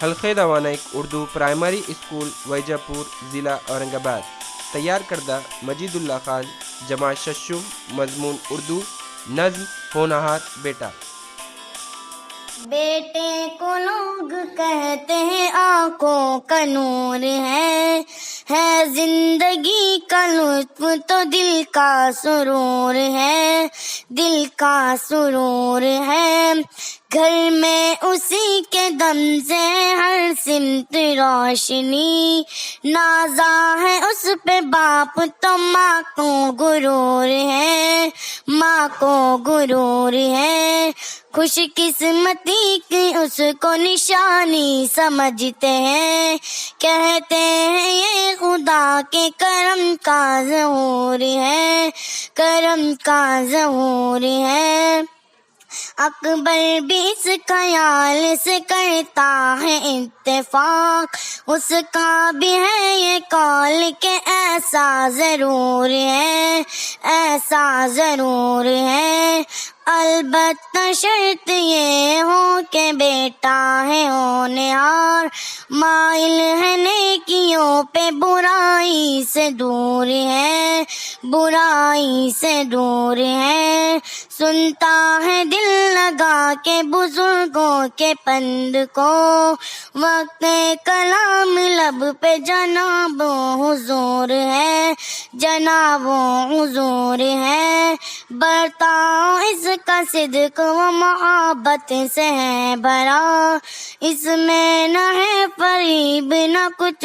حلقہ دوانیک Urdu primary school visa پور ضلع اورنگ آباد تیار کردہ مجید اللہ خان جماعت ششم مضمون اردو نظم ہونہار بیٹا۔ بیٹے کو لوگ کہتے ہیں آنکھوں کا نور ہے زندگی کا لطف تو دل کا سرور ہے، دل کا سرور ہے، گھر میں اسی کے دم سے ہر سمت روشنی، نازا ہے اس پہ باپ تو ماں کو غرور ہے، ماں کو غرور ہے، خوش قسمتی کی اس کو نشانی سمجھتے ہیں، کہتے ہیں یہ خدا کے کرم کا ظہور ہے، کرم کا ظہور ہے۔ اکبر بھی اس خیال سے کرتا ہے اتفاق، اس کا بھی ہے یہ قول کہ ایسا ضرور ہے، ایسا ضرور ہے، البتہ شرط یہ ہو کہ بیٹا ہے ہونہار، مائل ہے نیکیوں پہ برائی سے دور ہے، برائی سے دور ہے، سنتا ہے دل لگا کے بزرگوں کے پند کو، وقت کلام لب پہ جناب حضور ہے، جناب حضور ہے، برتاؤ اس کا صدق و محبت سے ہے بھرا، اس میں نہ ہے فریب نہ کچھ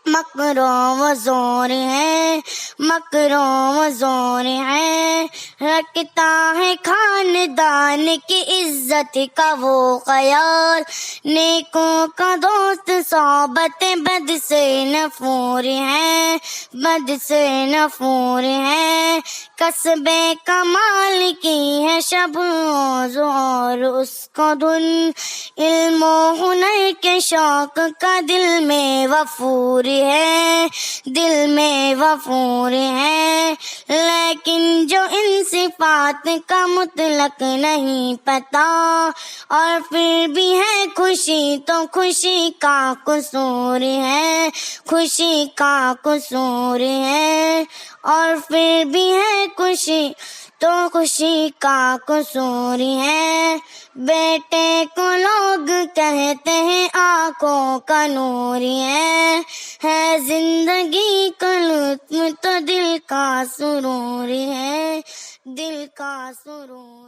مکر و زور ہے، مکر و زور ہے، رکھتا ہے خاندان کی عزت کا وہ خیال، نیکوں کا دوست صحبت بد سے نفور ہے، بد سے نفور ہے، کسب کمال کی ہے شب اور اس کو دھن، علم و ہنر کے شوق کا دل میں وفور ہے، دل میں وفور ہے، لیکن جو ان صفات کا مطلق نہیں پتا، اور پھر بھی ہے خوشی تو خوشی کا قصور ہے، خوشی کا قصور ہے، اور پھر بھی ہے خوشی تو خوشی کا قصور ہے، بیٹے کو لوگ کہتے ہیں آنکھوں کا نور ہے زندگی کا لطف تو دل کا سرور ہے، دل کا سرور۔